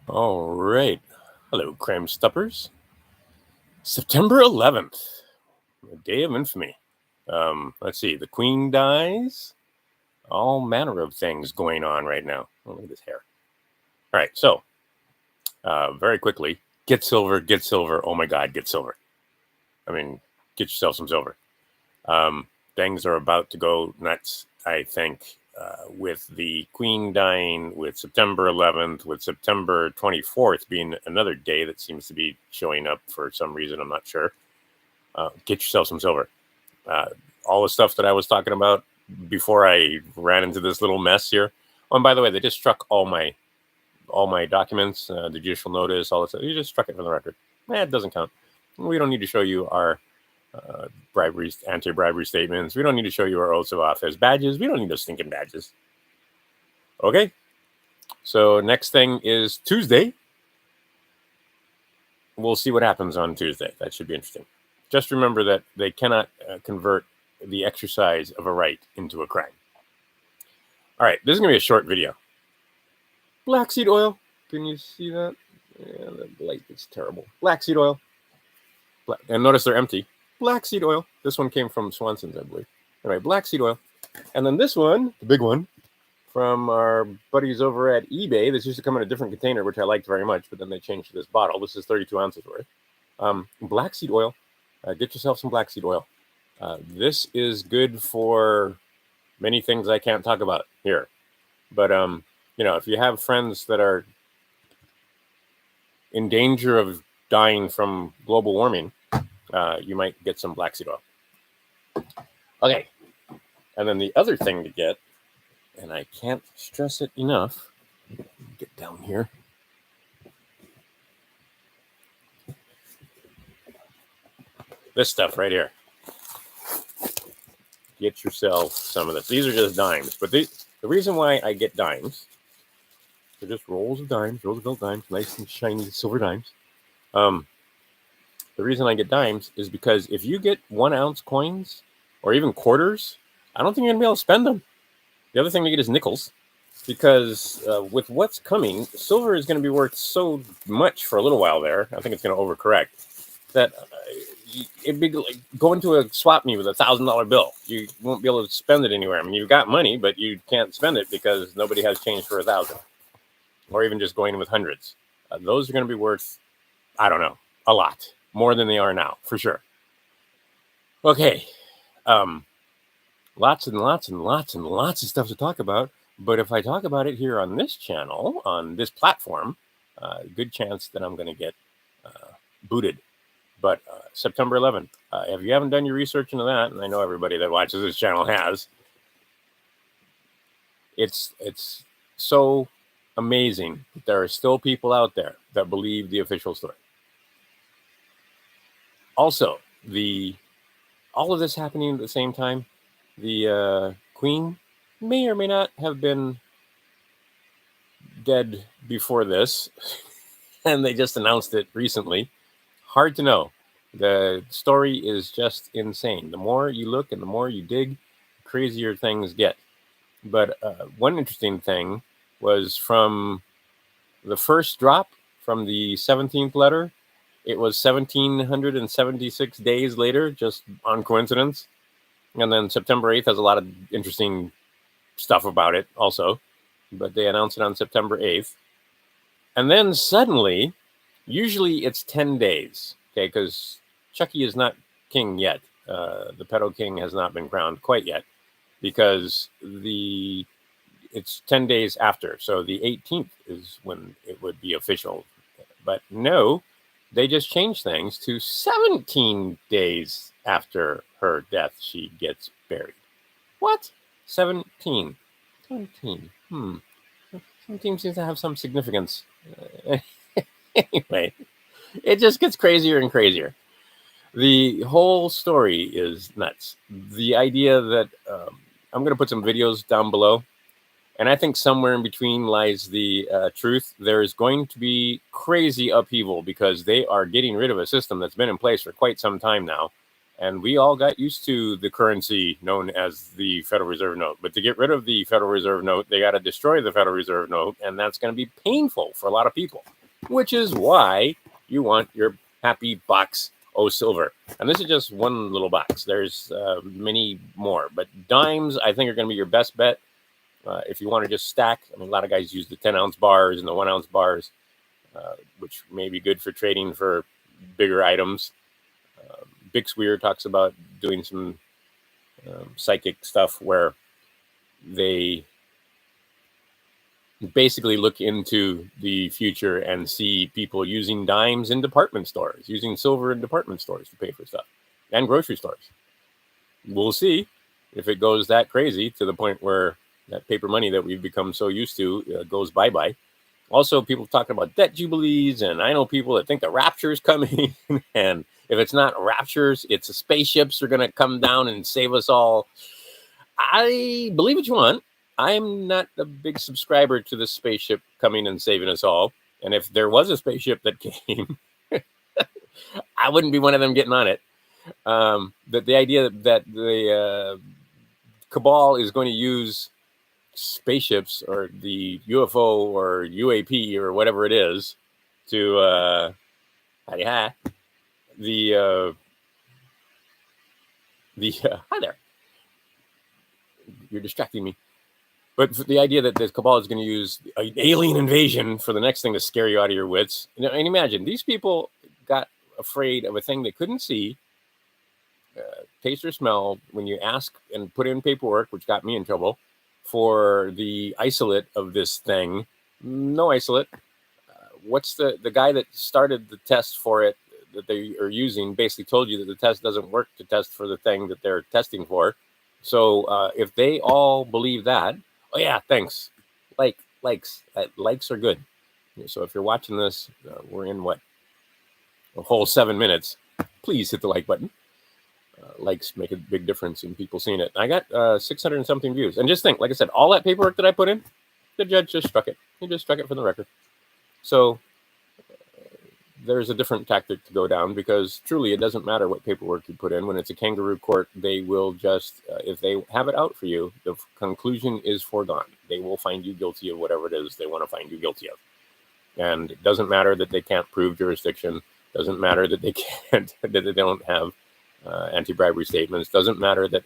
All right. Hello, crime stuffers. September 11th, the day of infamy. Let's see. The queen dies. All manner of things going on right now. Oh, look at this hair. All right. So, very quickly, get silver, get silver. Oh my God, get silver. I mean, get yourself some silver. Things are about to go nuts, I think, with the Queen dying, with September 11th, with September 24th being another day that seems to be showing up for some reason. I'm not sure. Get yourself some silver. All the stuff that I was talking about before I ran into this little mess here. Oh, and by the way, they just struck all my documents, the judicial notice, all this stuff. You just struck it from the record. It doesn't count. We don't need to show you our bribery, anti-bribery statements. We don't need to show you our oaths of office. Badges, we don't need those stinking badges. Okay, so next thing is Tuesday. We'll see what happens on Tuesday. That should be interesting. Just remember that they cannot convert the exercise of a right into a crime. All right, this is going to be a short video. Black seed oil. Can you see that? Yeah, the light is terrible. Black seed oil. And notice they're empty. Black seed oil. This one came from Swanson's, I believe. Anyway, black seed oil. And then this one, the big one, from our buddies over at eBay. This used to come in a different container, which I liked very much, but then they changed to this bottle. This is 32 ounces worth. Black seed oil. Get yourself some black seed oil. This is good for many things I can't talk about here. But, if you have friends that are in danger of dying from global warming, you might get some black seed oil. Okay. And then the other thing to get, and I can't stress it enough, get down here. This stuff right here. Get yourself some of this. These are just dimes. But the reason why I get dimes, they're just rolls of dimes, Roosevelt dimes, nice and shiny silver dimes. The reason I get dimes is because if you get 1 ounce coins or even quarters, I don't think you're going to be able to spend them. The other thing to get is nickels, because with what's coming, silver is going to be worth so much for a little while there. I think it's going to overcorrect. That it'd be like going to a swap meet with $1,000 bill. You won't be able to spend it anywhere. I mean, you've got money, but you can't spend it because nobody has change for 1,000, or even just going with hundreds. Those are going to be worth, I don't know, a lot more than they are now, for sure. Okay. Lots and lots and lots and lots of stuff to talk about. But if I talk about it here on this channel, on this platform, good chance that I'm going to get booted. But September 11th, if you haven't done your research into that, and I know everybody that watches this channel has, it's so amazing that there are still people out there that believe the official story. Also, all of this happening at the same time, the Queen may or may not have been dead before this, and they just announced it recently. Hard to know. The story is just insane. The more you look and the more you dig, the crazier things get. But one interesting thing was from the first drop, from the 17th letter, it was 1,776 days later, just on coincidence. And then September 8th has a lot of interesting stuff about it also. But they announced it on September 8th. And then suddenly, usually it's 10 days, okay, because Chucky is not king yet. The pedo king has not been crowned quite yet, because it's 10 days after. So the 18th is when it would be official. But no, they just changed things to 17 days after her death, she gets buried. What? 17. 17. 17 seems to have some significance. Anyway, it just gets crazier and crazier. The whole story is nuts. The idea that I'm going to put some videos down below, and I think somewhere in between lies the truth. There is going to be crazy upheaval because they are getting rid of a system that's been in place for quite some time now. And we all got used to the currency known as the Federal Reserve note. But to get rid of the Federal Reserve note, they got to destroy the Federal Reserve note. And that's going to be painful for a lot of people. which is why you want your happy box o silver. And this is just one little box. There's many more, but dimes I think are going to be your best bet. If you want to just stack, I mean, a lot of guys use the 10-ounce bars and the 1-ounce bars, which may be good for trading for bigger items. Bixweir talks about doing some psychic stuff where they basically look into the future and see people using dimes in department stores, using silver in department stores to pay for stuff, and grocery stores. We'll see if it goes that crazy to the point where that paper money that we've become so used to goes bye-bye. Also, people talking about debt jubilees, and I know people that think the rapture is coming, and if it's not raptures, it's the spaceships are going to come down and save us all. I believe what you want. I'm not a big subscriber to the spaceship coming and saving us all. And if there was a spaceship that came, I wouldn't be one of them getting on it. That the idea that the cabal is going to use spaceships or the UFO or UAP or whatever it is to hi there. You're distracting me. But the idea that the cabal is going to use an alien invasion for the next thing to scare you out of your wits. And imagine, these people got afraid of a thing they couldn't see, taste or smell when you ask and put in paperwork, which got me in trouble, for the isolate of this thing. No isolate. What's the guy that started the test for it that they are using basically told you that the test doesn't work to test for the thing that they're testing for. So if they all believe that, oh yeah, thanks. Likes are good. So if you're watching this, we're in what, a whole 7 minutes. Please hit the like button. Likes make a big difference in people seeing it. I got 600 and something views. And just think, like I said, all that paperwork that I put in, the judge just struck it. He just struck it for the record. So there's a different tactic to go down, because truly it doesn't matter what paperwork you put in. When it's a kangaroo court, they will just, if they have it out for you, the conclusion is foregone. They will find you guilty of whatever it is they want to find you guilty of. And it doesn't matter that they can't prove jurisdiction. Doesn't matter that they can't, that they don't have anti-bribery statements. Doesn't matter that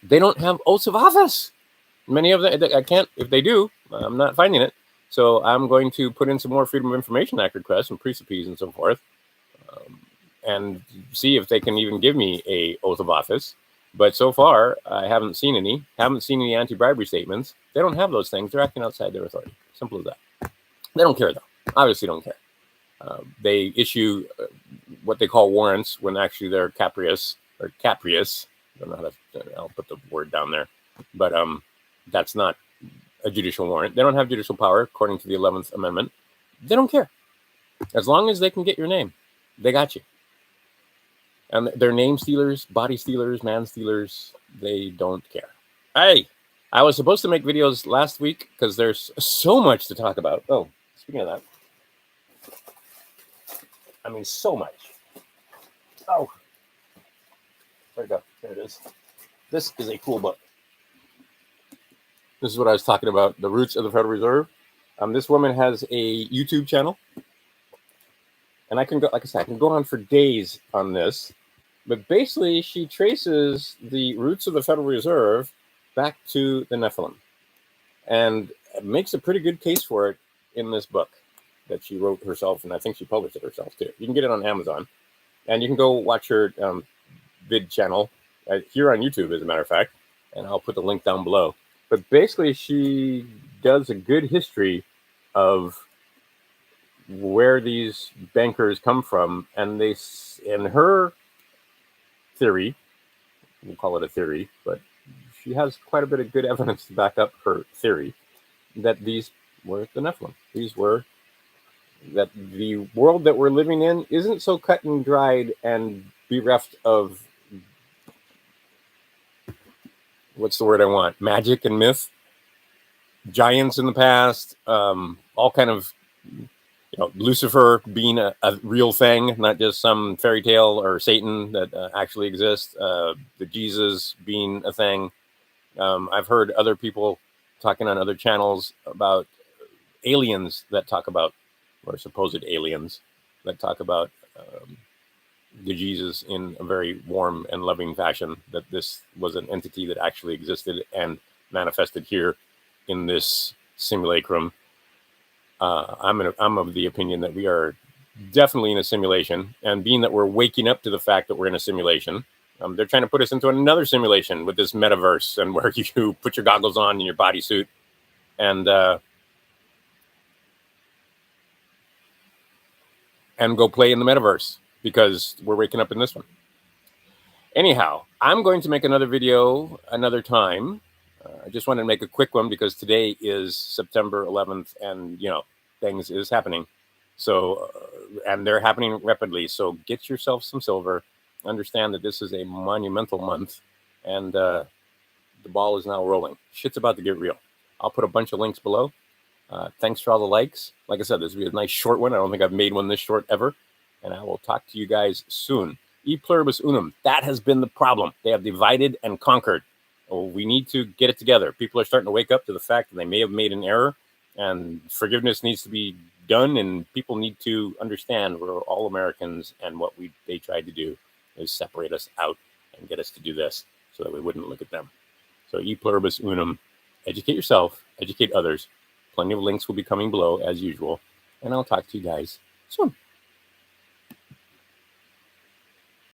they don't have oaths of office. Many of them, I can't, if they do, I'm not finding it. So I'm going to put in some more Freedom of Information Act requests and pre-subpoenas and so forth, and see if they can even give me a oath of office. But so far, I haven't seen any. Haven't seen any anti-bribery statements. They don't have those things. They're acting outside their authority. Simple as that. They don't care, though. Obviously don't care. They issue what they call warrants when actually they're Capias. I don't know how to, I'll put the word down there. But that's not a judicial warrant. They don't have judicial power, according to the 11th Amendment. They don't care. As long as they can get your name, they got you. And they're name stealers, body stealers, man stealers. They don't care. Hey, I was supposed to make videos last week because there's so much to talk about. Oh, speaking of that. I mean, so much. Oh, where'd it go? There it is. This is a cool book. This is what I was talking about, the roots of the Federal Reserve. This woman has a YouTube channel. And I can go, like I said, I can go on for days on this. But basically, she traces the roots of the Federal Reserve back to the Nephilim. And makes a pretty good case for it in this book that she wrote herself. And I think she published it herself, too. You can get it on Amazon. And you can go watch her vid channel here on YouTube, as a matter of fact. And I'll put the link down below. But basically, she does a good history of where these bankers come from. And they, in her theory, we'll call it a theory, but she has quite a bit of good evidence to back up her theory that these were the Nephilim. These were, that the world that we're living in isn't so cut and dried and bereft of, what's the word I want? Magic and myth, giants in the past, all kind of, Lucifer being a real thing, not just some fairy tale, or Satan that actually exists, the Jesus being a thing. I've heard other people talking on other channels about aliens that talk about, or supposed aliens that talk about the Jesus in a very warm and loving fashion, that this was an entity that actually existed and manifested here in this simulacrum. I'm of the opinion that we are definitely in a simulation, and being that we're waking up to the fact that we're in a simulation, they're trying to put us into another simulation with this metaverse, and where you put your goggles on and your bodysuit and go play in the metaverse, because we're waking up in this one. Anyhow, I'm going to make another video another time. I just wanted to make a quick one because today is September 11th, and things is happening. So, and they're happening rapidly. So get yourself some silver. Understand that this is a monumental month, and the ball is now rolling. Shit's about to get real. I'll put a bunch of links below. Thanks for all the likes. Like I said, this will be a nice short one. I don't think I've made one this short ever. And I will talk to you guys soon. E pluribus unum. That has been the problem. They have divided and conquered. Oh, we need to get it together. People are starting to wake up to the fact that they may have made an error, and forgiveness needs to be done, and people need to understand we're all Americans, and what they tried to do is separate us out and get us to do this so that we wouldn't look at them. So e pluribus unum. Educate yourself, educate others. Plenty of links will be coming below as usual, and I'll talk to you guys soon.